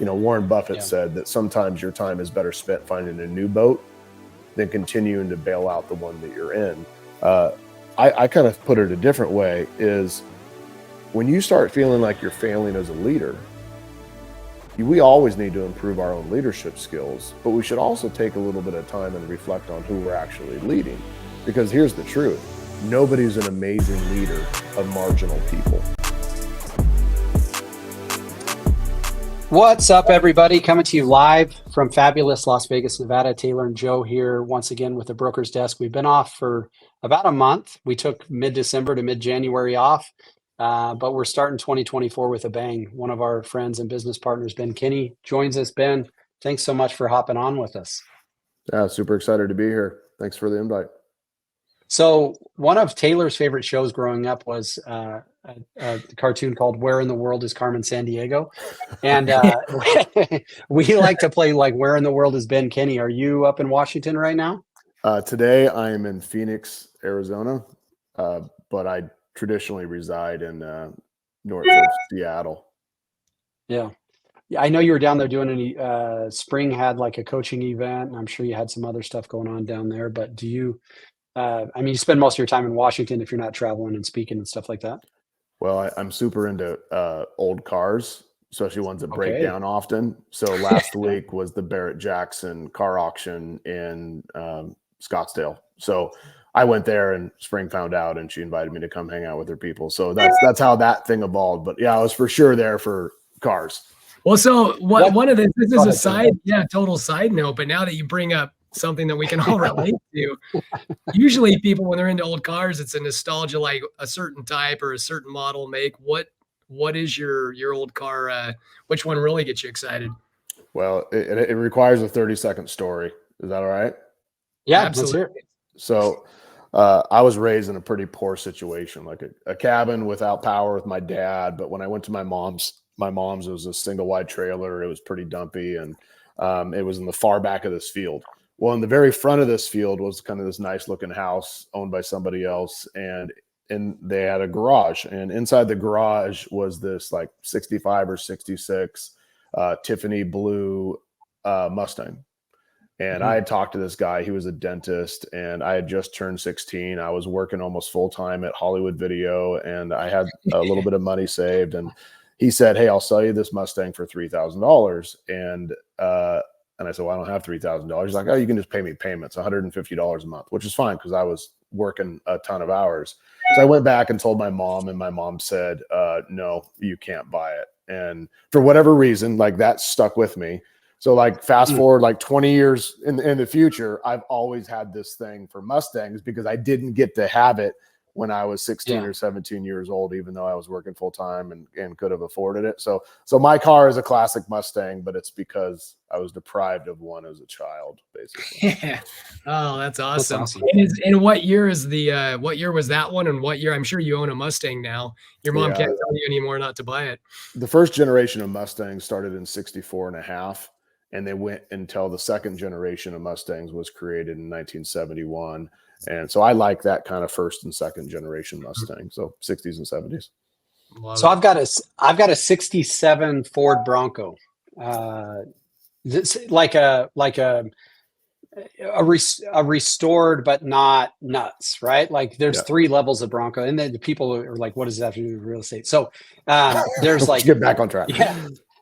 Warren Buffett Yeah. said that sometimes your time is better spent finding a new boat than continuing to bail out the one that you're in. I kind of put it a different way, is when you start feeling like you're failing as a leader, we always need to improve our own leadership skills, but we should also take a little bit of time and reflect on who we're actually leading. Because here's the truth. Nobody's an amazing leader of marginal people. What's up, everybody? Coming to you live from fabulous Las Vegas, Nevada. Taylor and Joe here once again with the Broker's Desk. We've been off for about a month. We took mid-December to mid-January off, but we're starting 2024 with a bang. One of our friends and business partners, Ben Kinney, joins us. Ben, thanks so much for hopping on with us. Yeah, super excited to be here. Thanks for the invite. So one of Taylor's favorite shows growing up was a cartoon called Where in the World is Carmen Sandiego? And we like to play like, where in the world is Ben Kinney? Are you up in Washington right now? Today I am in Phoenix, Arizona, but I traditionally reside in north of Seattle. Yeah. I know you were down there doing spring had like a coaching event, and I'm sure you had some other stuff going on down there, but do you you spend most of your time in Washington if you're not traveling and speaking and stuff like that? Well, I'm super into old cars, especially ones that break down often. So last week was the Barrett Jackson car auction in Scottsdale. So I went there, and Spring found out, and she invited me to come hang out with her people. So that's how that thing evolved. But yeah, I was for sure there for cars. Well, so one of this is a total side note. But now that you bring up something that we can all relate to, usually people, when they're into old cars, it's a nostalgia, like a certain type or a certain model make. What is your old car? Which one really gets you excited? Well, it requires a 30-second story. Is that all right? Yeah, absolutely. So I was raised in a pretty poor situation, like a cabin without power with my dad. But when I went to my mom's, it was a single wide trailer. It was pretty dumpy, and it was in the far back of this field. Well, in the very front of this field was kind of this nice looking house owned by somebody else. And they had a garage, and inside the garage was this like 65 or 66 Tiffany blue Mustang. And I had talked to this guy. He was a dentist, and I had just turned 16. I was working almost full time at Hollywood Video, and I had a little bit of money saved. And he said, "Hey, I'll sell you this Mustang for $3,000." And I said, "Well, I don't have $3,000. He's like, "Oh, you can just pay me payments, $150 a month," which is fine because I was working a ton of hours. So I went back and told my mom, and my mom said, "No, you can't buy it." And for whatever reason, like that stuck with me. So like fast forward like 20 years in the future, I've always had this thing for Mustangs because I didn't get to have it when I was 16 or 17 years old, even though I was working full time and could have afforded it. So my car is a classic Mustang, but it's because I was deprived of one as a child, basically. Yeah. Oh, that's awesome. And what year is what year was that one? And what year? I'm sure you own a Mustang now. Your mom can't tell you anymore not to buy it. The first generation of Mustangs started in 64 and a half. And they went until the second generation of Mustangs was created in 1971. And so I like that kind of first and second generation Mustang. So 60s and 70s. So I've got a 67 Ford Bronco. This like a restored but not nuts, right? Like there's 3 levels of Bronco, and then the people are like, what does that have to do with real estate? So there's like get back on track.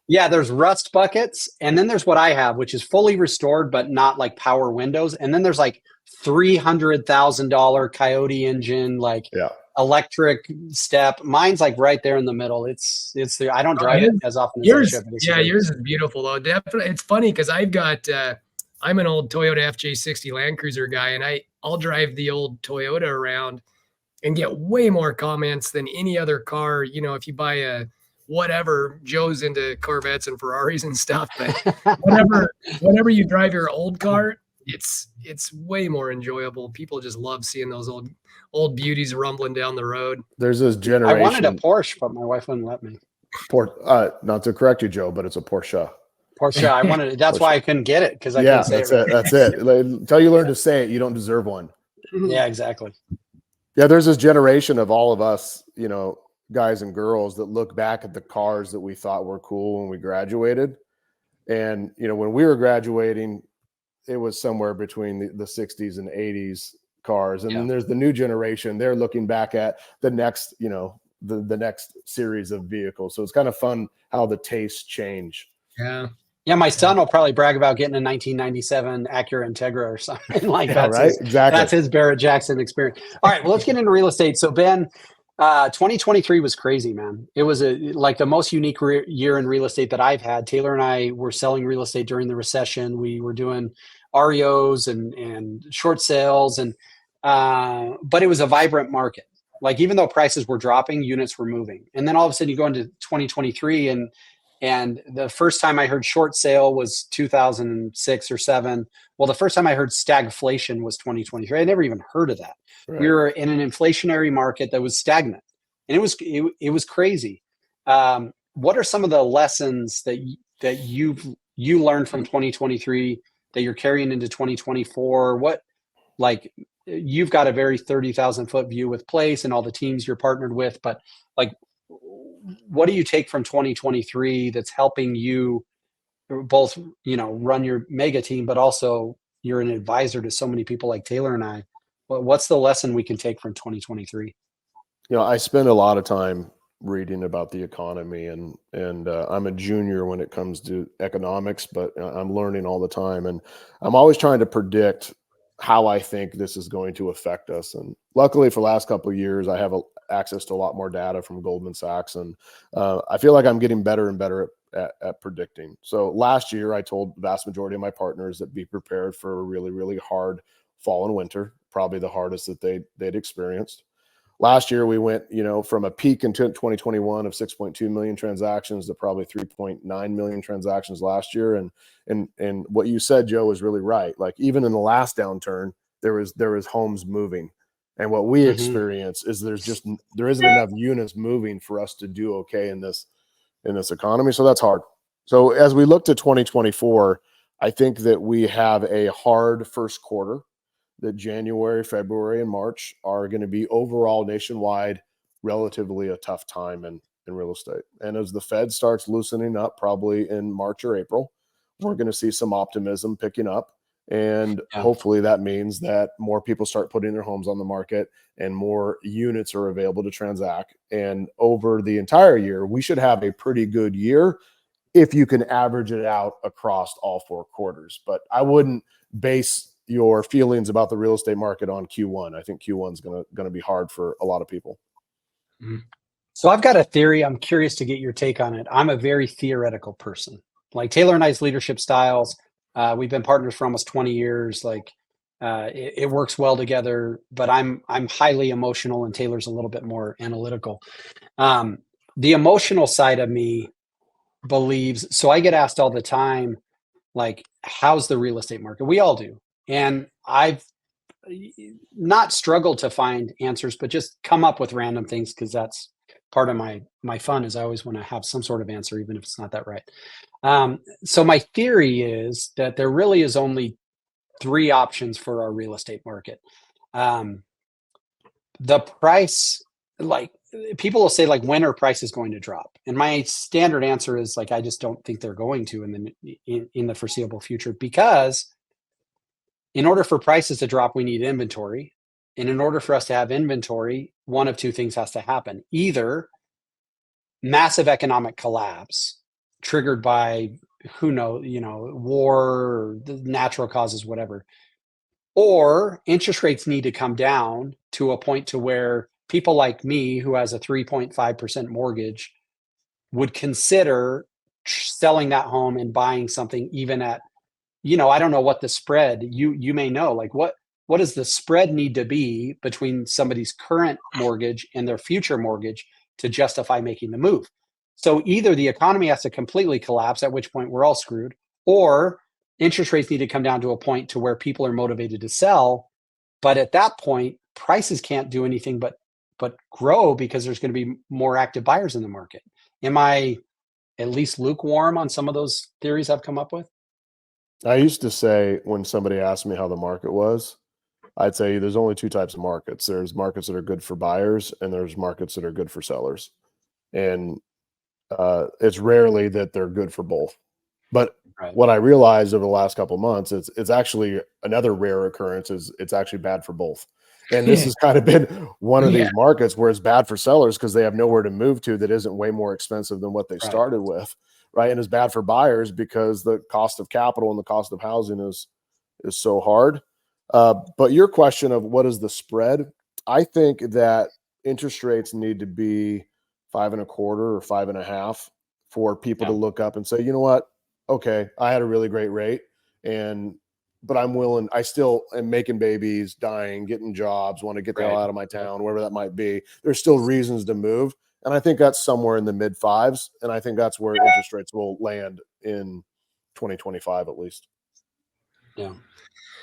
Yeah, there's rust buckets, and then there's what I have, which is fully restored, but not like power windows. And then there's like $300,000 Coyote engine, like electric step. Mine's like right there in the middle. It's I don't drive it as often as I should. Yours is beautiful though. Definitely, it's funny because I've got I'm an old Toyota FJ60 Land Cruiser guy, and I'll drive the old Toyota around and get way more comments than any other car. You know, if you buy a whatever, Joe's into Corvettes and Ferraris and stuff, but whenever you drive your old car, it's way more enjoyable. People just love seeing those old beauties rumbling down the road. There's this generation. I wanted a Porsche, but my wife wouldn't let me. Not to correct you, Joe, but it's a Porsche. Porsche. I wanted it. That's why I couldn't get it, because I couldn't say it. That's it. Until you learn to say it, you don't deserve one. Yeah, exactly. Yeah, there's this generation of all of us, you know, guys and girls that look back at the cars that we thought were cool when we graduated, And, when we were graduating, it was somewhere between the 60s and 80s cars. And then there's the new generation. They're looking back at the next, the next series of vehicles. So it's kind of fun how the tastes change. Yeah. Yeah, my son will probably brag about getting a 1997 Acura Integra or something like Yeah, that. right? Exactly. That's his Barrett Jackson experience. All right, well, let's get into real estate. So, Ben, 2023 was crazy, man. It was like the most unique year in real estate that I've had. Taylor and I were selling real estate during the recession. We were doing REOs and short sales, but it was a vibrant market. Like, even though prices were dropping, units were moving. And then all of a sudden you go into 2023 and the first time I heard short sale was 2006 or 7. Well, the first time I heard stagflation was 2023. I never even heard of that. Right. We were in an inflationary market that was stagnant, and it was crazy. What are some of the lessons that you learned from 2023 that you're carrying into 2024? Like, you've got a very 30,000 foot view with Place and all the teams you're partnered with, but like, what do you take from 2023 that's helping you both, run your mega team, but also you're an advisor to so many people like Taylor and I? What's the lesson we can take from 2023? I spend a lot of time reading about the economy, and I'm a junior when it comes to economics, but I'm learning all the time, and I'm always trying to predict how I think this is going to affect us. And luckily for the last couple of years, I have access to a lot more data from Goldman Sachs. And I feel like I'm getting better and better at predicting. So last year, I told the vast majority of my partners that be prepared for a really, really hard fall and winter, probably the hardest that they'd experienced. Last year, we went, from a peak in 2021 of 6.2 million transactions to probably 3.9 million transactions last year. And what you said, Joe, was really right. Like, even in the last downturn, there was homes moving. And what we experience is there isn't enough units moving for us to do okay in this economy. So that's hard. So as we look to 2024, I think that we have a hard first quarter. That January, February, and March are going to be overall nationwide relatively a tough time in real estate. And as the Fed starts loosening up, probably in March or April, we're going to see some optimism picking up. And hopefully that means that more people start putting their homes on the market and more units are available to transact. And over the entire year, we should have a pretty good year if you can average it out across all 4 quarters. But I wouldn't base your feelings about the real estate market on Q1. I think Q1 is going to be hard for a lot of people. So I've got a theory. I'm curious to get your take on it. I'm a very theoretical person. Like, Taylor and I's leadership styles, we've been partners for almost 20 years. Like, it works well together, but I'm highly emotional and Taylor's a little bit more analytical. The emotional side of me believes, so I get asked all the time, like, how's the real estate market? We all do. And I've not struggled to find answers, but just come up with random things, because that's part of my fun, is I always want to have some sort of answer, even if it's not that right. So my theory is that there really is only 3 options for our real estate market. The price, like, people will say, like, when are prices going to drop? And my standard answer is, like, I just don't think they're going to in the foreseeable future, because in order for prices to drop, we need inventory. And in order for us to have inventory, one of 2 things has to happen. Either massive economic collapse triggered by, who knows, war, or natural causes, whatever. Or interest rates need to come down to a point to where people like me, who has a 3.5% mortgage, would consider selling that home and buying something, even at, I don't know what the spread, you may know, like, what does the spread need to be between somebody's current mortgage and their future mortgage to justify making the move? So either the economy has to completely collapse, at which point we're all screwed, or interest rates need to come down to a point to where people are motivated to sell. But at that point, prices can't do anything but grow, because there's going to be more active buyers in the market. Am I at least lukewarm on some of those theories I've come up with? I used to say, when somebody asked me how the market was, I'd say there's only 2 types of markets. There's markets that are good for buyers, and there's markets that are good for sellers. And it's rarely that they're good for both. But Right. What I realized over the last couple of months, it's actually another rare occurrence is it's actually bad for both. And this has kind of been one of Yeah. these markets where it's bad for sellers because they have nowhere to move to that isn't way more expensive than what they Right. started with, right? And it's bad for buyers because the cost of capital and the cost of housing is so hard. But your question of what is the spread? I think that interest rates need to be 5.25 or 5.5 for people to Yeah. look up and say, you know what? Okay, I had a really great rate, but I'm willing. I still am making babies, dying, getting jobs, want to get the hell Right. out of my town, wherever that might be. There's still reasons to move, and I think that's somewhere in the mid fives, and I think that's where interest rates will land in 2025 at least. Yeah.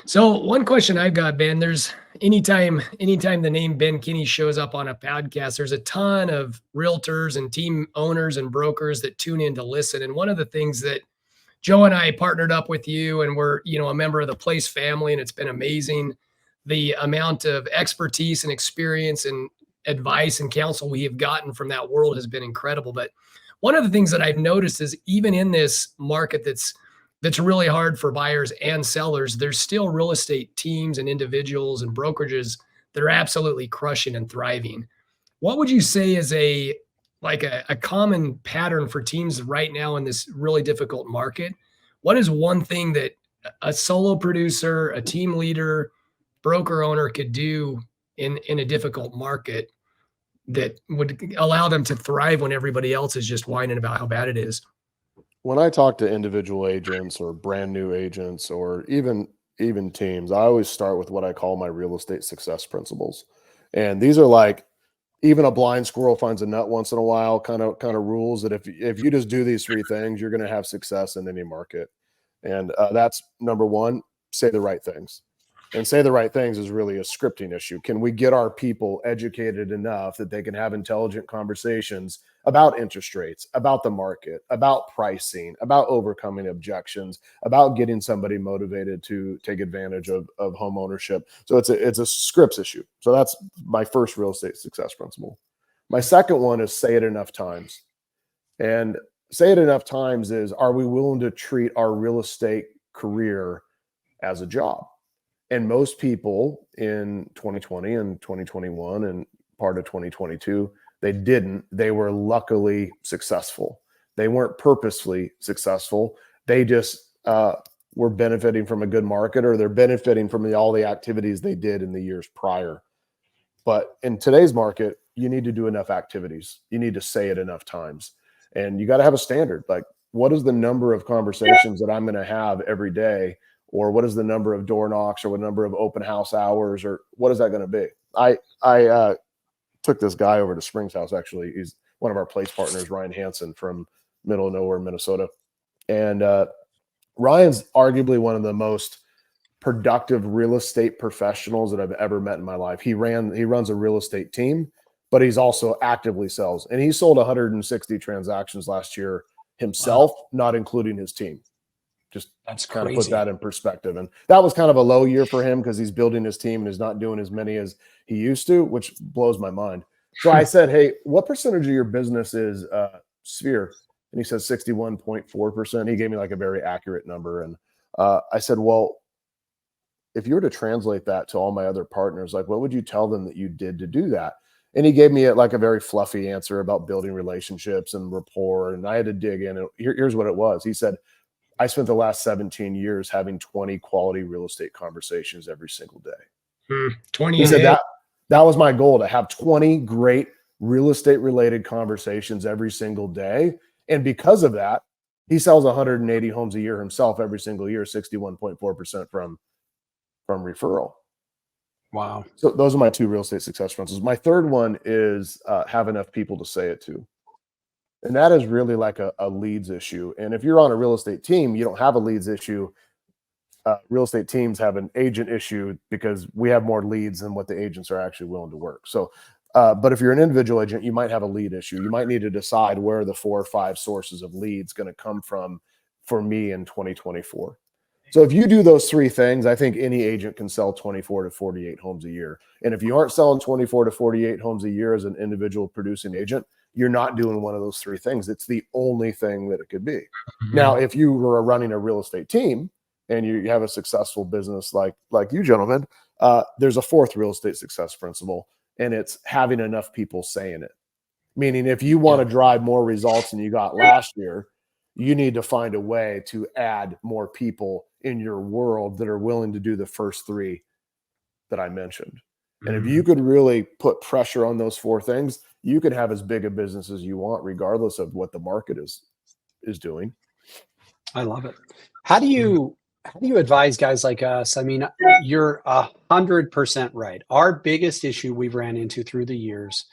So one question I've got, Ben, there's anytime the name Ben Kinney shows up on a podcast, there's a ton of realtors and team owners and brokers that tune in to listen. And one of the things that Joe and I partnered up with you, and we're, a member of the Place family, and it's been amazing. The amount of expertise and experience and advice and counsel we have gotten from that world has been incredible. But one of the things that I've noticed is even in this market that's really hard for buyers and sellers, there's still real estate teams and individuals and brokerages that are absolutely crushing and thriving. What would you say is a common pattern for teams right now in this really difficult market? What is one thing that a solo producer, a team leader, broker owner could do in a difficult market that would allow them to thrive when everybody else is just whining about how bad it is? When I talk to individual agents or brand new agents or even teams, I always start with what I call my real estate success principles. And these are like even a blind squirrel finds a nut once in a while kind of rules that if you just do these three things, you're going to have success in any market. And that's number one, say the right things. And say the right things is really a scripting issue. Can we get our people educated enough that they can have intelligent conversations about interest rates, about the market, about pricing, about overcoming objections, about getting somebody motivated to take advantage of home ownership? So it's a scripts issue. So that's my first real estate success principle. My second one is say it enough times. And say it enough times is, are we willing to treat our real estate career as a job? And most people in 2020 and 2021 and part of 2022, they didn't. They were luckily successful. They weren't purposefully successful. They just were benefiting from a good market, or they're benefiting from all the activities they did in the years prior. But in today's market, you need to do enough activities. You need to say it enough times. And you got to have a standard. Like, what is the number of conversations that I'm going to have every day? Or what is the number of door knocks, or what number of open house hours, or what is that going to be? I took this guy over to Springs House. Actually, he's one of our place partners, Ryan Hansen from middle of nowhere, Minnesota. And Ryan's arguably one of the most productive real estate professionals that I've ever met in my life. He runs a real estate team, but he's also actively sells. And he sold 160 transactions last year himself, not including his team. Just That's kind of crazy. put that in perspective. And that was kind of a low year for him because he's building his team and is not doing as many as he used to, which blows my mind. So I said, hey, what percentage of your business is Sphere? And he says 61.4%. He gave me like a very accurate number. And I said, well, if you were to translate that to all my other partners, like, what would you tell them that you did to do that? And he gave me a very fluffy answer about building relationships and rapport. And I had to dig in. And here's what it was. He said, I spent the last 17 years having 20 quality real estate conversations every single day. 20. He said that was my goal, to have 20 great real estate related conversations every single day. And because of that, he sells 180 homes a year himself every single year, 61.4% from referral. Wow. So those are my two real estate success principles. My third one is have enough people to say it to. And that is really like a leads issue. And if you're on a real estate team, you don't have a leads issue. Real estate teams have an agent issue because we have more leads than what the agents are actually willing to work. So, but if you're an individual agent, you might have a lead issue. You might need to decide where the 4 or 5 sources of leads going to come from for me in 2024. So if you do those 3 things, I think any agent can sell 24 to 48 homes a year. And if you aren't selling 24 to 48 homes a year as an individual producing agent, you're not doing one of those three things. It's the only thing that it could be. Mhm. Now, if you were running a real estate team and you have a successful business like you gentlemen, there's a fourth real estate success principle, and it's having enough people saying it. Meaning, if you want to drive more results than you got last year, you need to find a way to add more people in your world that are willing to do the first three that I mentioned. And if you could really put pressure on those four things, you could have as big a business as you want, regardless of what the market is doing. I love it. How do you advise guys like us? I mean, you're 100% right. Our biggest issue we've ran into through the years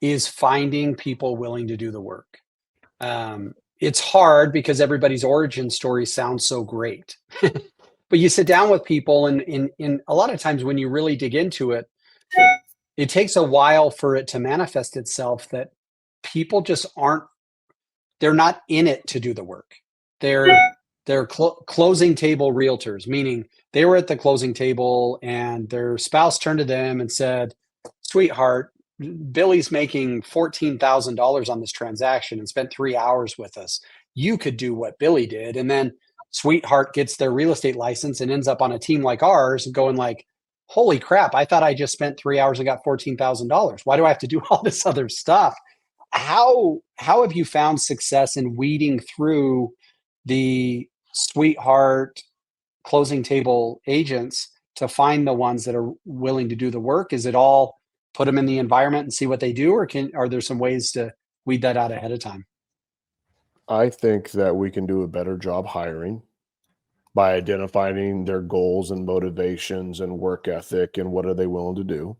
is finding people willing to do the work. It's hard because everybody's origin story sounds so great. But you sit down with people, and in a lot of times when you really dig into it, it takes a while for it to manifest itself that people just they're not in it to do the work. They're closing table realtors, meaning they were at the closing table and their spouse turned to them and said, "Sweetheart, Billy's making $14,000 on this transaction and spent 3 hours with us. You could do what Billy did." And then sweetheart gets their real estate license and ends up on a team like ours going like, "Holy crap, I thought I just spent 3 hours and got $14,000. Why do I have to do all this other stuff?" How have you found success in weeding through the sweetheart closing table agents to find the ones that are willing to do the work? Is it all put them in the environment and see what they do, or are there some ways to weed that out ahead of time? I think that we can do a better job hiring by identifying their goals and motivations and work ethic and what are they willing to do.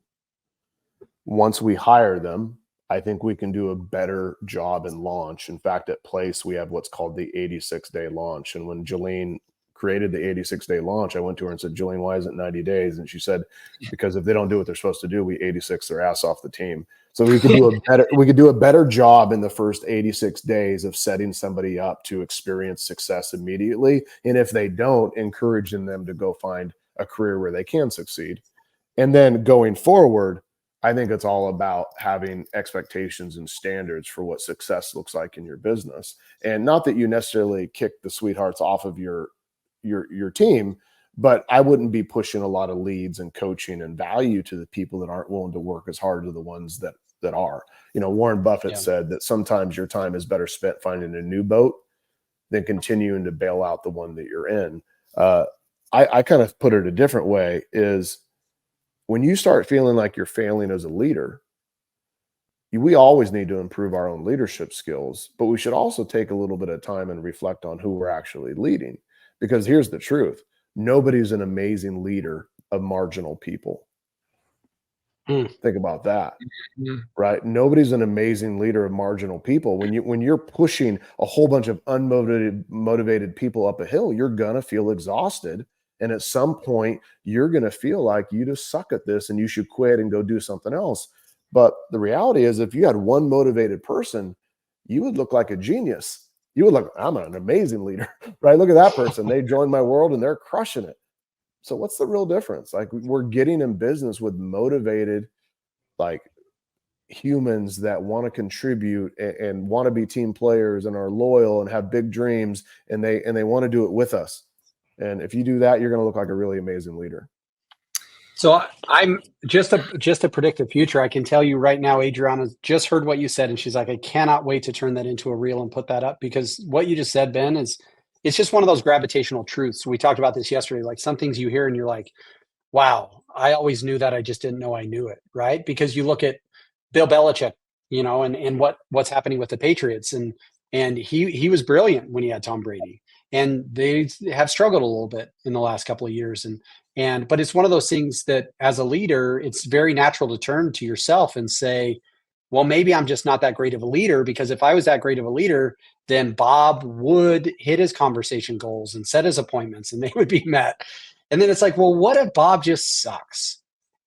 Once we hire them, I think we can do a better job in launch. In fact, at Place, we have what's called the 86-day launch. And when Jolene created the 86-day launch, I went to her and said, "Jolene, why isn't it 90 days?" And she said, "Because if they don't do what they're supposed to do, we 86 their ass off the team." So we could do a better job in the first 86 days of setting somebody up to experience success immediately. And if they don't, encouraging them to go find a career where they can succeed. And then going forward, I think it's all about having expectations and standards for what success looks like in your business. And not that you necessarily kick the sweethearts off of your team, but I wouldn't be pushing a lot of leads and coaching and value to the people that aren't willing to work as hard as the ones that are. You know, Warren Buffett said that sometimes your time is better spent finding a new boat than continuing to bail out the one that you're in. I kind of put it a different way is when you start feeling like you're failing as a leader, we always need to improve our own leadership skills, but we should also take a little bit of time and reflect on who we're actually leading. Because here's the truth. Nobody's an amazing leader of marginal people. Think about that, right? Nobody's an amazing leader of marginal people. When you're pushing a whole bunch of unmotivated people up a hill, you're gonna feel exhausted, and at some point, you're gonna feel like you just suck at this and you should quit and go do something else. But the reality is, if you had one motivated person, you would look like a genius. You would look, "I'm an amazing leader," right? Look at that person. They joined my world and they're crushing it. So what's the real difference? Like, we're getting in business with motivated, like, humans that want to contribute and want to be team players and are loyal and have big dreams, and they want to do it with us. And if you do that, you're going to look like a really amazing leader. So I'm just to predict the future. I can tell you right now, Adriana just heard what you said, and she's like, "I cannot wait to turn that into a reel and put that up," because what you just said, Ben, it's just one of those gravitational truths. We talked about this yesterday. Like, some things you hear and you're like, "Wow, I always knew that. I just didn't know I knew it." Right? Because you look at Bill Belichick, you know, and what's happening with the Patriots, and he was brilliant when he had Tom Brady, and they have struggled a little bit in the last couple of years, but it's one of those things that as a leader, it's very natural to turn to yourself and say, "Well, maybe I'm just not that great of a leader, because if I was that great of a leader, then Bob would hit his conversation goals and set his appointments and they would be met." And then it's like, well, what if Bob just sucks?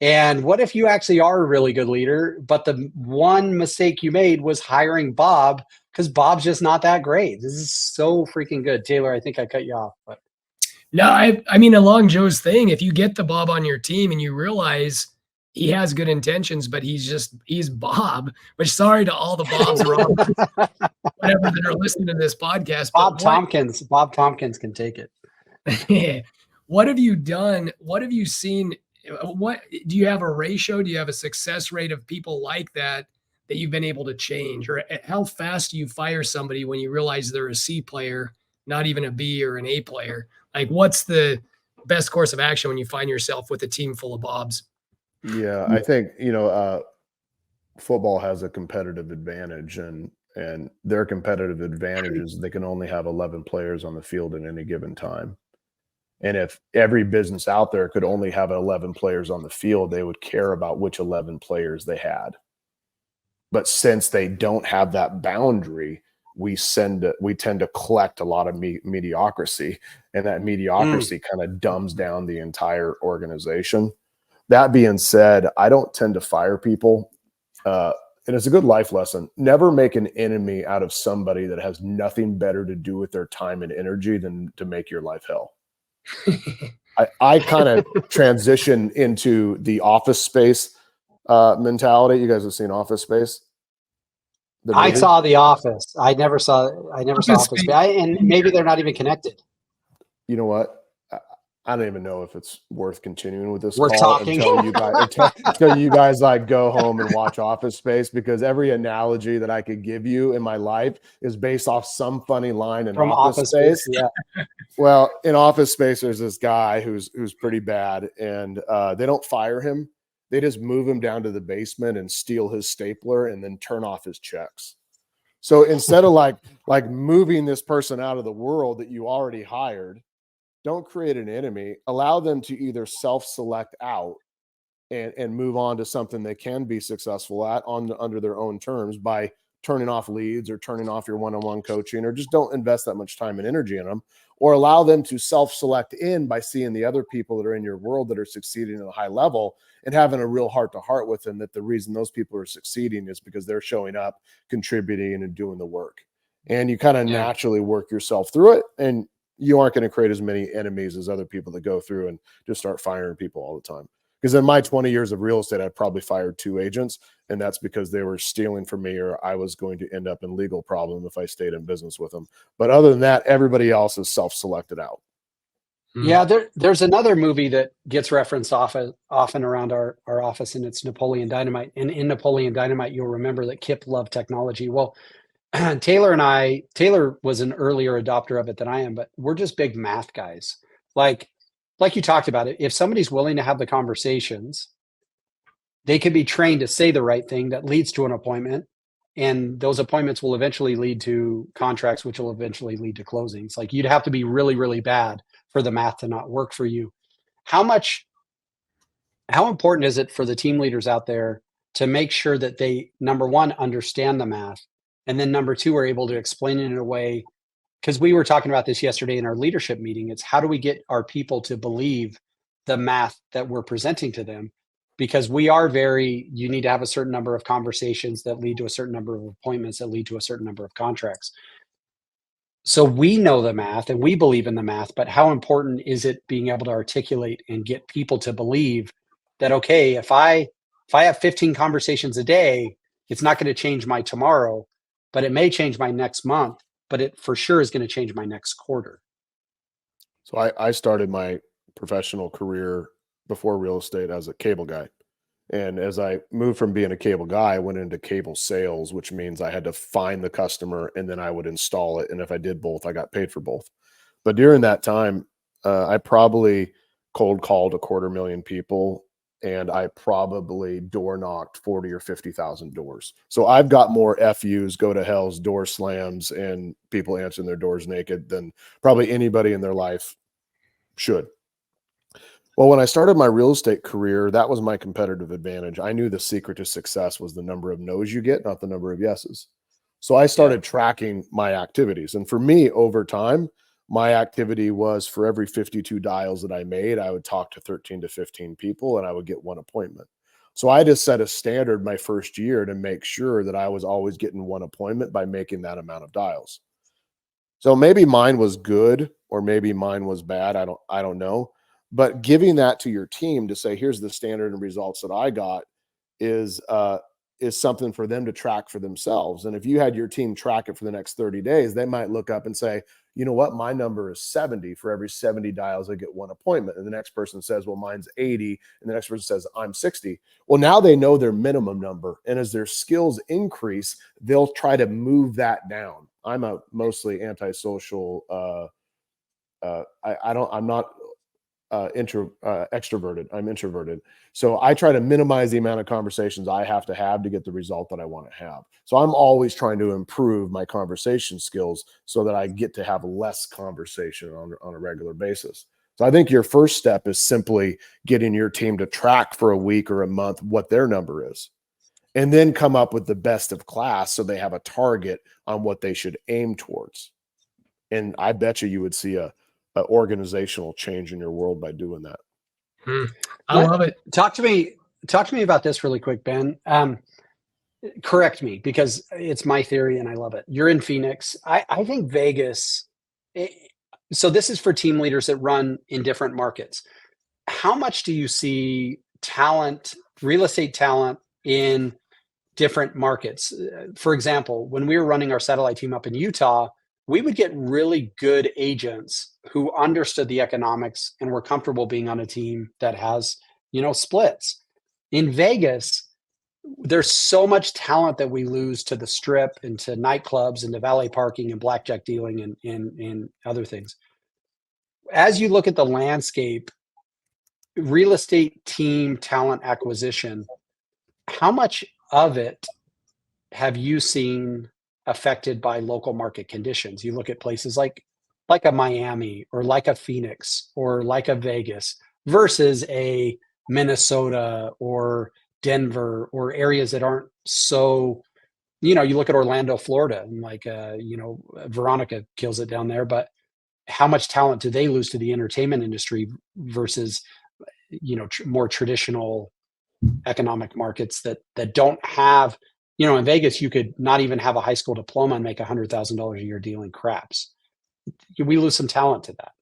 And what if you actually are a really good leader, but the one mistake you made was hiring Bob because Bob's just not that great? This is so freaking good. Taylor, I think I cut you off, but No, I mean, along Joe's thing, if you get the Bob on your team and you realize he has good intentions, but he's Bob, which sorry to all the Bobs around whatever that are listening to this podcast. Bob Tompkins can take it. What have you done? What have you seen? What do you have a ratio? Do you have a success rate of people like that you've been able to change? Or how fast do you fire somebody when you realize they're a C player, not even a B or an A player? Like, what's the best course of action when you find yourself with a team full of Bobs? Yeah, I think, football has a competitive advantage, and their competitive advantage is they can only have 11 players on the field at any given time. And if every business out there could only have 11 players on the field, they would care about which 11 players they had. But since they don't have that boundary, we tend to collect a lot of mediocrity, and that mediocrity kind of dumbs down the entire organization. That being said, I don't tend to fire people. And it's a good life lesson. Never make an enemy out of somebody that has nothing better to do with their time and energy than to make your life hell. I kind of transition into the Office Space mentality. You guys have seen Office Space? I saw The Office. I never saw Office Space. And maybe they're not even connected. You know what? I don't even know if it's worth continuing with this We're call talking. until you guys like go home and watch Office Space, because every analogy that I could give you in my life is based off some funny line in Office Space. Yeah. Well, in Office Space, there's this guy who's pretty bad, and they don't fire him. They just move him down to the basement and steal his stapler and then turn off his checks. So instead of like moving this person out of the world that you already hired, don't create an enemy. Allow them to either self-select out and move on to something they can be successful at under their own terms by turning off leads or turning off your one-on-one coaching, or just don't invest that much time and energy in them, or allow them to self-select in by seeing the other people that are in your world that are succeeding at a high level and having a real heart-to-heart with them, that the reason those people are succeeding is because they're showing up, contributing, and doing the work. And you kind of naturally work yourself through it, and you aren't going to create as many enemies as other people that go through and just start firing people all the time. Because in my 20 years of real estate, I probably fired 2 agents, and that's because they were stealing from me, or I was going to end up in legal problem if I stayed in business with them. But other than that, everybody else is self-selected out. Yeah, there's another movie that gets referenced often around our office, and it's Napoleon Dynamite. And in Napoleon Dynamite, you'll remember that Kip loved technology. Well, Taylor was an earlier adopter of it than I am, but we're just big math guys. Like you talked about it, if somebody's willing to have the conversations, they can be trained to say the right thing that leads to an appointment, and those appointments will eventually lead to contracts, which will eventually lead to closings. Like, you'd have to be really, really bad for the math to not work for you. How important is it for the team leaders out there to make sure that they, number one, understand the math, and then number two, are able to explain it in a way? Because we were talking about this yesterday in our leadership meeting. It's how do we get our people to believe the math that we're presenting to them? Because you need to have a certain number of conversations that lead to a certain number of appointments that lead to a certain number of contracts. So we know the math and we believe in the math, but how important is it being able to articulate and get people to believe that, okay, if I have 15 conversations a day, it's not going to change my tomorrow, but it may change my next month, but it for sure is going to change my next quarter. So I started my professional career before real estate as a cable guy. And as I moved from being a cable guy, I went into cable sales, which means I had to find the customer and then I would install it. And if I did both, I got paid for both. But during that time, I probably cold called 250,000 people, and I probably door knocked 40 or 50,000 doors. So I've got more FUs, go to hell's, door slams, and people answering their doors naked than probably anybody in their life should. Well, when I started my real estate career, that was my competitive advantage. I knew the secret to success was the number of no's you get, not the number of yeses. So I started tracking my activities. And for me, over time, my activity was, for every 52 dials that I made, I would talk to 13 to 15 people and I would get one appointment. So I just set a standard my first year to make sure that I was always getting one appointment by making that amount of dials. So maybe mine was good or maybe mine was bad. I don't know. But giving that to your team to say, here's the standard and results that I got is something for them to track for themselves. And if you had your team track it for the next 30 days, they might look up and say, you know what, my number is 70. For every 70 dials, I get one appointment. And the next person says, well, mine's 80. And the next person says, I'm 60. Well, now they know their minimum number. And as their skills increase, they'll try to move that down. I'm a mostly antisocial. I'm not extroverted. I'm introverted. So I try to minimize the amount of conversations I have to get the result that I want to have. So I'm always trying to improve my conversation skills so that I get to have less conversation on a regular basis. So I think your first step is simply getting your team to track for a week or a month what their number is, and then come up with the best of class so they have a target on what they should aim towards. And I bet you would see a organizational change in your world by doing that. I love it. Talk to me about this really quick, Ben. Correct me, because it's my theory and I love it. You're in Phoenix. I think Vegas. So this is for team leaders that run in different markets. How much do you see talent, real estate talent in different markets? For example, when we were running our satellite team up in Utah, we would get really good agents who understood the economics and were comfortable being on a team that has, splits. In Vegas, there's so much talent that we lose to the strip and to nightclubs and to valet parking and blackjack dealing and other things. As you look at the landscape, real estate team talent acquisition, how much of it have you seen affected by local market conditions? You look at places like a Miami or like a Phoenix or like a Vegas versus a Minnesota or Denver or areas that aren't so, you look at Orlando, Florida, and Veronica kills it down there, but how much talent do they lose to the entertainment industry versus, more traditional economic markets that don't have, in Vegas, you could not even have a high school diploma and make $100,000 a year dealing craps. We lose some talent to that.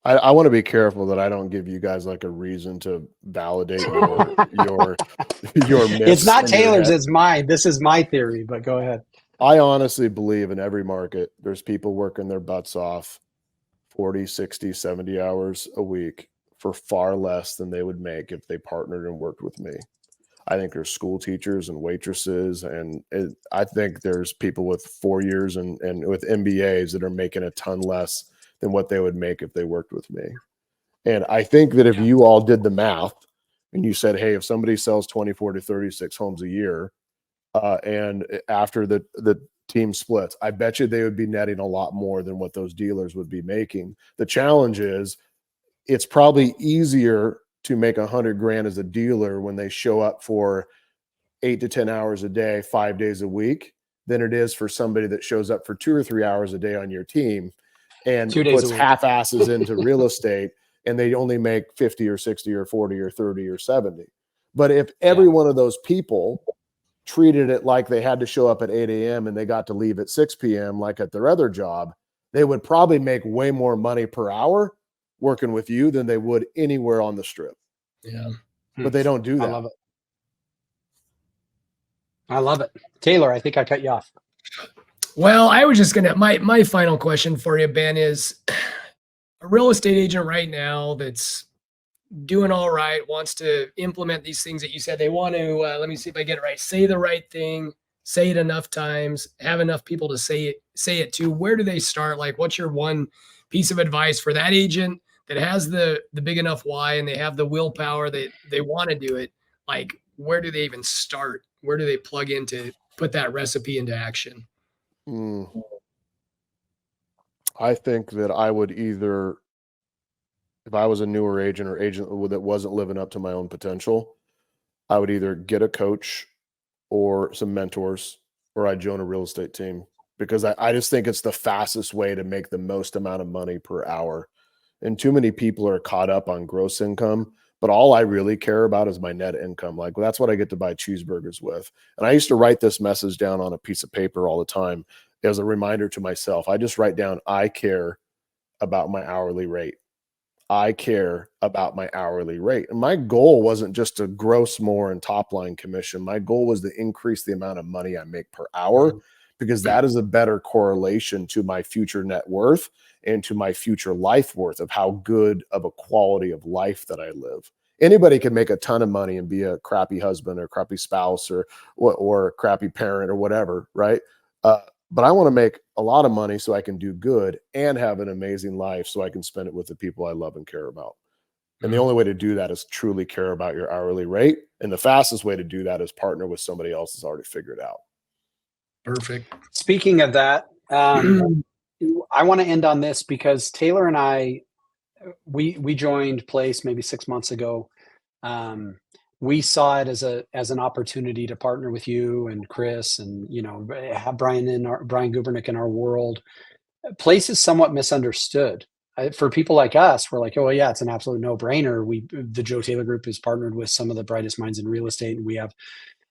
I want to be careful that I don't give you guys like a reason to validate your myths. It's not Taylor's, it's mine. This is my theory, but go ahead. I honestly believe in every market, there's people working their butts off 40, 60, 70 hours a week for far less than they would make if they partnered and worked with me. I think there's school teachers and waitresses, and I think there's people with 4 years and with MBAs that are making a ton less than what they would make if they worked with me. And I think that if you all did the math and you said, hey, if somebody sells 24 to 36 homes a year, and after the team splits, I bet you they would be netting a lot more than what those dealers would be making. The challenge is it's probably easier to make $100,000 as a dealer when they show up for 8 to 10 hours a day, 5 days a week, than it is for somebody that shows up for 2 or 3 hours a day on your team and puts half asses into real estate, and they only make 50 or 60 or 40 or 30 or 70. But if every one of those people treated it like they had to show up at 8 a.m. and they got to leave at 6 p.m. like at their other job, they would probably make way more money per hour working with you than they would anywhere on the strip. Yeah. But they don't do that. I love it. Taylor, I think I cut you off. Well, I was just going to, my final question for you, Ben, is a real estate agent right now that's doing all right, wants to implement these things that you said they want to, let me see if I get it right, say the right thing, say it enough times, have enough people to say it to. Where do they start? Like, what's your one piece of advice for that agent that has the big enough why and they have the willpower that they want to do it? Like, where do they even start? Where do they plug in to put that recipe into action? I think that I would either, if I was a newer agent or agent that wasn't living up to my own potential, I would either get a coach or some mentors, or I'd join a real estate team, because I just think it's the fastest way to make the most amount of money per hour. And too many people are caught up on gross income, but all I really care about is my net income. Like, that's what I get to buy cheeseburgers with. And I used to write this message down on a piece of paper all the time as a reminder to myself. I just write down, I care about my hourly rate. I care about my hourly rate. And my goal wasn't just to gross more in top line commission. My goal was to increase the amount of money I make per hour, because that is a better correlation to my future net worth and to my future life worth of how good of a quality of life that I live. Anybody can make a ton of money and be a crappy husband or crappy spouse or a crappy parent or whatever, right? But I want to make a lot of money so I can do good and have an amazing life so I can spend it with the people I love and care about. And the only way to do that is truly care about your hourly rate. And the fastest way to do that is partner with somebody else that's already figured out. Perfect. Speaking of that, I want to end on this because Taylor and I, we joined Place maybe 6 months ago. We saw it as an opportunity to partner with you and Chris, and have Brian Gubernick in our world. Place is somewhat misunderstood. For people like us, we're like, oh yeah, it's an absolute no-brainer. The Joe Taylor Group is partnered with some of the brightest minds in real estate, and we have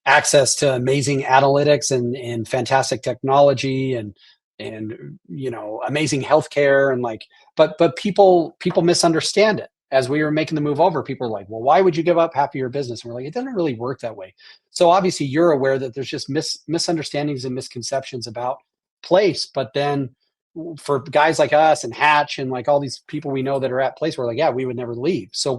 access to amazing analytics and fantastic technology and amazing healthcare, and but people misunderstand it. As we were making the move over, people are like, well, why would you give up half of your business? And we're like, it doesn't really work that way. So obviously you're aware that there's just misunderstandings and misconceptions about Place. But then for guys like us and Hatch and like all these people we know that are at Place, we're like, yeah, we would never leave. So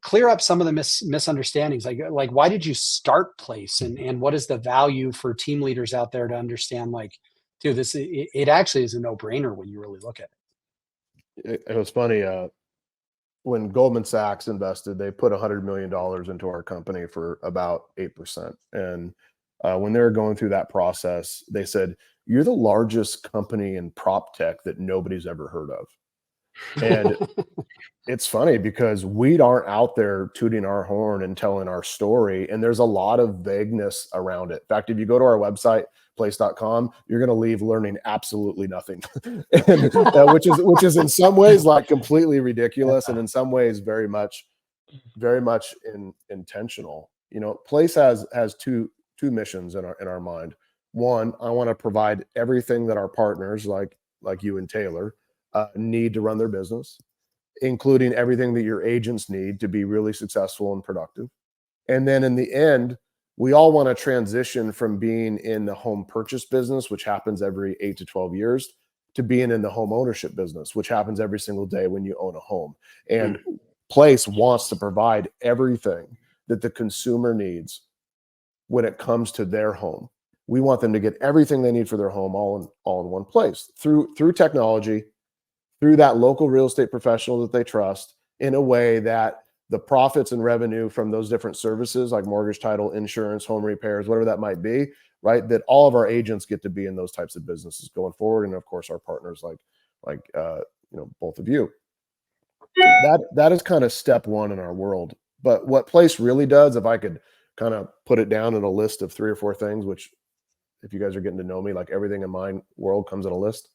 clear up some of the misunderstandings. Like why did you start Place, and what is the value for team leaders out there to understand, like, dude, it actually is a no-brainer when you really look at it. It was funny. When Goldman Sachs invested, they put $100 million into our company for about 8%. And when they were going through that process, they said, you're the largest company in prop tech that nobody's ever heard of. And it's funny because we aren't out there tooting our horn and telling our story. And there's a lot of vagueness around it. In fact, if you go to our website, place.com, you're going to leave learning absolutely nothing. And, which is in some ways like completely ridiculous. And in some ways, very much intentional. Place has two missions in our mind. One, I want to provide everything that our partners like you and Taylor need to run their business, including everything that your agents need to be really successful and productive. And then in the end, we all want to transition from being in the home purchase business, which happens every 8 to 12 years, to being in the home ownership business, which happens every single day when you own a home. And Place wants to provide everything that the consumer needs when it comes to their home. We want them to get everything they need for their home all in one place through technology, through that local real estate professional that they trust, in a way that the profits and revenue from those different services like mortgage, title, insurance, home repairs, whatever that might be, right, that all of our agents get to be in those types of businesses going forward. And of course, our partners like both of you. That is kind of step one in our world. But what Place really does, if I could kind of put it down in a list of 3 or 4 things, which if you guys are getting to know me, like everything in my world comes in a list.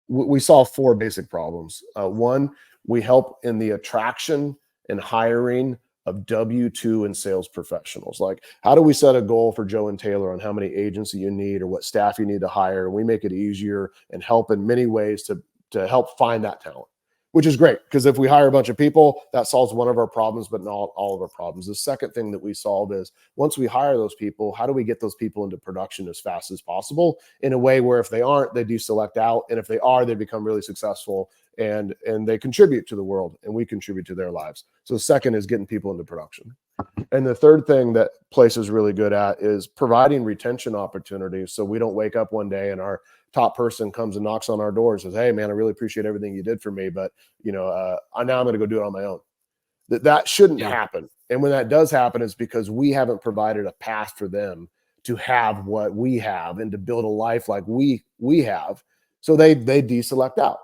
We solve 4 basic problems. One, we help in the attraction and hiring of W-2 and sales professionals. Like, how do we set a goal for Joe and Taylor on how many agents you need or what staff you need to hire? And we make it easier and help in many ways to help find that talent, which is great, because if we hire a bunch of people, that solves one of our problems, but not all of our problems. The second thing that we solve is, once we hire those people, how do we get those people into production as fast as possible in a way where if they aren't, they deselect out. And if they are, they become really successful and they contribute to the world and we contribute to their lives. So the second is getting people into production. And the third thing that Place is really good at is providing retention opportunities. So we don't wake up one day and our top person comes and knocks on our door and says, hey man, I really appreciate everything you did for me, but now I'm going to go do it on my own. That shouldn't happen. And when that does happen, it's because we haven't provided a path for them to have what we have and to build a life like we have. So they deselect out.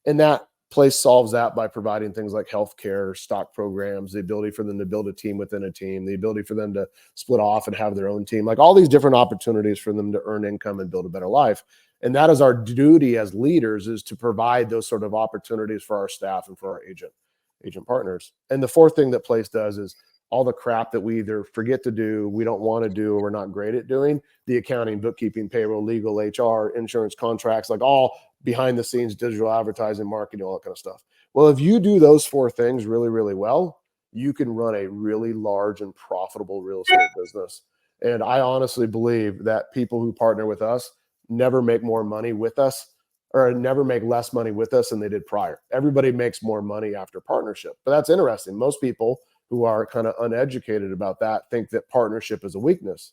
And that Place solves that by providing things like healthcare, stock programs, the ability for them to build a team within a team, the ability for them to split off and have their own team, like all these different opportunities for them to earn income and build a better life. And that is our duty as leaders, is to provide those sort of opportunities for our staff and for our agent partners. And the fourth thing that Place does is all the crap that we either forget to do, we don't want to do, or we're not great at doing, the accounting, bookkeeping, payroll, legal, HR, insurance, contracts, like all behind the scenes, digital advertising, marketing, all that kind of stuff. Well, if you do those 4 things really, really well, you can run a really large and profitable real estate business. And I honestly believe that people who partner with us never make more money with us, or never make less money with us than they did prior. Everybody makes more money after partnership. But that's interesting. Most people who are kind of uneducated about that think that partnership is a weakness.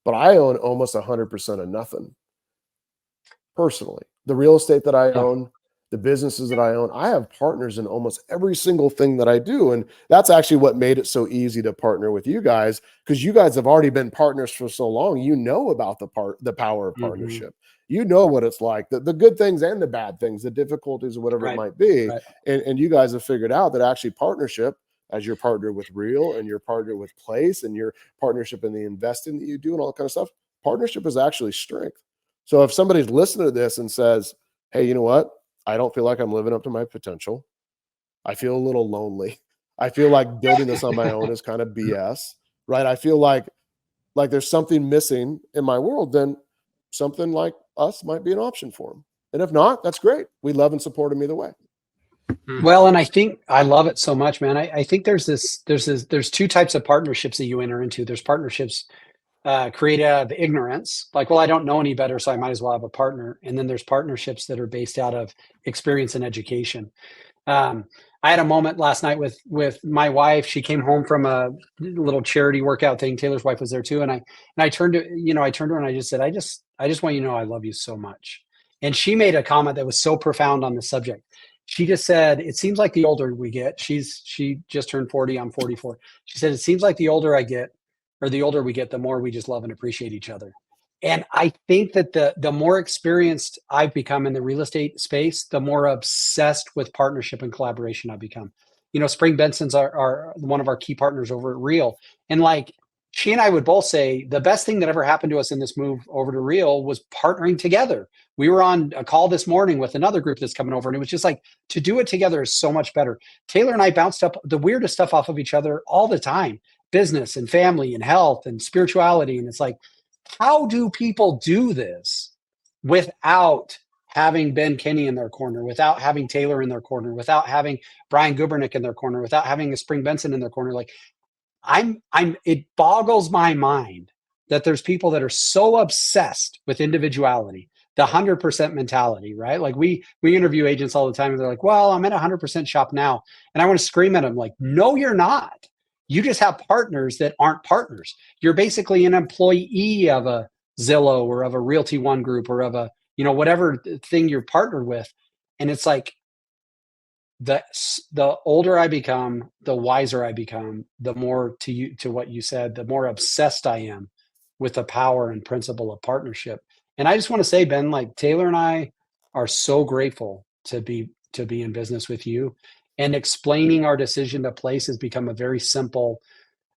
But I own almost 100% of nothing personally. The real estate that I own, the businesses that I own, I have partners in almost every single thing that I do. And that's actually what made it so easy to partner with you guys, because you guys have already been partners for so long. You know about the power of partnership. You know what it's like, the good things and the bad things, the difficulties or whatever it might be. And you guys have figured out that actually partnership, as your partner with Real and your partner with Place and your partnership in the investing that you do and all that kind of stuff, partnership is actually strength. So if somebody's listening to this and says, hey, you know what? I don't feel like I'm living up to my potential. I feel a little lonely. I feel like building this on my own is kind of BS, right? I feel like there's something missing in my world. Then something like us might be an option for them. And if not, that's great. We love and support them either way. Well, and I think I love it so much, man. I think there's 2 types of partnerships that you enter into. There's partnerships created out of ignorance, like, well, I don't know any better, so I might as well have a partner. And then there's partnerships that are based out of experience and education. I had a moment last night with my wife. She came home from a little charity workout thing. Taylor's wife was there too, and I turned to her and I just said, I just want you to know I love you so much. And she made a comment that was so profound on the subject. She just said, it seems like the older we get, she just turned 40, I'm 44. She said, it seems like the older I get, or the older we get, the more we just love and appreciate each other. And I think that the more experienced I've become in the real estate space, the more obsessed with partnership and collaboration I've become. Spring Benson's are one of our key partners over at Real. And like, she and I would both say the best thing that ever happened to us in this move over to Real was partnering together. We were on a call this morning with another group that's coming over, and it was just like, to do it together is so much better. Taylor and I bounced up the weirdest stuff off of each other all the time, business and family and health and spirituality. And it's like, how do people do this without having Ben Kinney in their corner, without having Taylor in their corner, without having Brian Gubernick in their corner, without having a Spring Benson in their corner? Like, it boggles my mind that there's people that are so obsessed with individuality, the 100% mentality, right? Like we interview agents all the time and they're like, well, I'm at 100% shop now. And I want to scream at them like, no, you're not. You just have partners that aren't partners. You're basically an employee of a Zillow or of a Realty One group or of a, whatever thing you're partnered with. And it's like, the older I become, the wiser I become, the more to what you said, the more obsessed I am with the power and principle of partnership. And I just want to say, Ben, like, Taylor and I are so grateful to be in business with you, and explaining our decision to Place has become a very simple.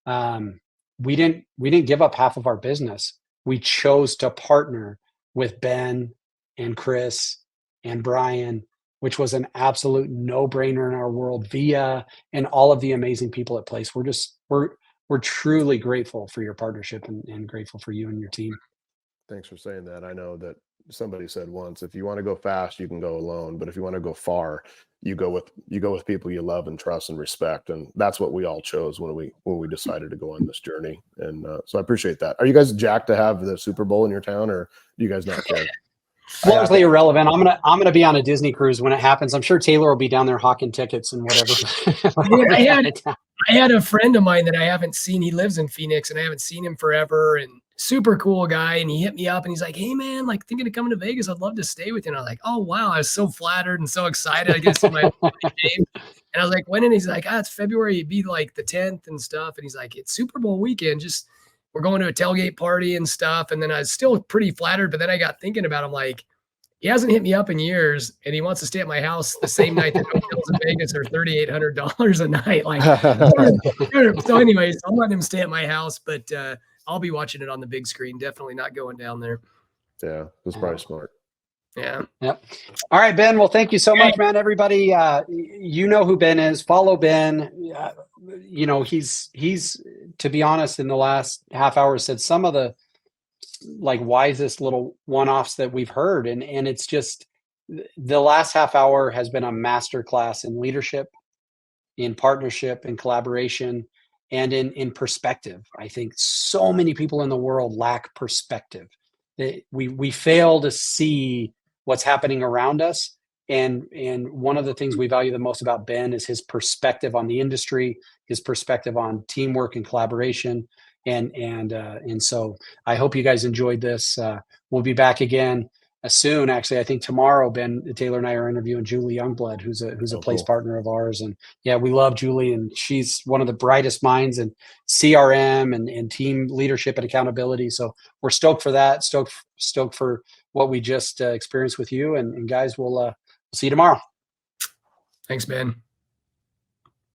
We didn't give up half of our business. We chose to partner with Ben and Chris and Brian, which was an absolute no-brainer in our world, via and all of the amazing people at Place. We're truly grateful for your partnership and grateful for you and your team. Thanks for saying that. I know that somebody said once, if you want to go fast, you can go alone, but if you want to go far, you go with people you love and trust and respect. And that's what we all chose when we decided to go on this journey. And so I appreciate that. Are you guys jacked to have the Super Bowl in your town, or do you guys not care? Largely irrelevant. I'm gonna be on a Disney cruise when it happens. I'm sure Taylor will be down there hawking tickets and whatever. I had a friend of mine that I haven't seen. He lives in Phoenix, and I haven't seen him forever. And super cool guy. And he hit me up, and he's like, "Hey man, like thinking of coming to Vegas. I'd love to stay with you." And I was like, "Oh wow!" I was so flattered and so excited. I guess my game. And I was like, "When?" And he's like, "It's February. It'd be like the 10th and stuff." And he's like, "It's Super Bowl weekend. Just we're going to a tailgate party and stuff." And then I was still pretty flattered, but then I got thinking about him, like, he hasn't hit me up in years, and he wants to stay at my house the same night that hotels in Vegas are $3,800 a night. Like, so anyways, I'm letting him stay at my house, but I'll be watching it on the big screen. Definitely not going down there. Yeah, that's probably smart. Yeah. Yep. All right, Ben. Well, thank you so much, man. Everybody, you know who Ben is. Follow Ben. He's to be honest, in the last half hour said some of the like wisest little one-offs that we've heard, and it's just the last half hour has been a masterclass in leadership, in partnership, in collaboration, and in perspective. I think so many people in the world lack perspective. We fail to see what's happening around us. And one of the things we value the most about Ben is his perspective on the industry, his perspective on teamwork and collaboration. And so I hope you guys enjoyed this. We'll be back again soon. Actually, I think tomorrow, Ben Taylor and I are interviewing Julie Youngblood, who's a place cool. partner of ours. And yeah, we love Julie, and she's one of the brightest minds in CRM and team leadership and accountability. So we're stoked for that. Stoked for what we just experienced with you. And guys, we'll see you tomorrow. Thanks, Ben.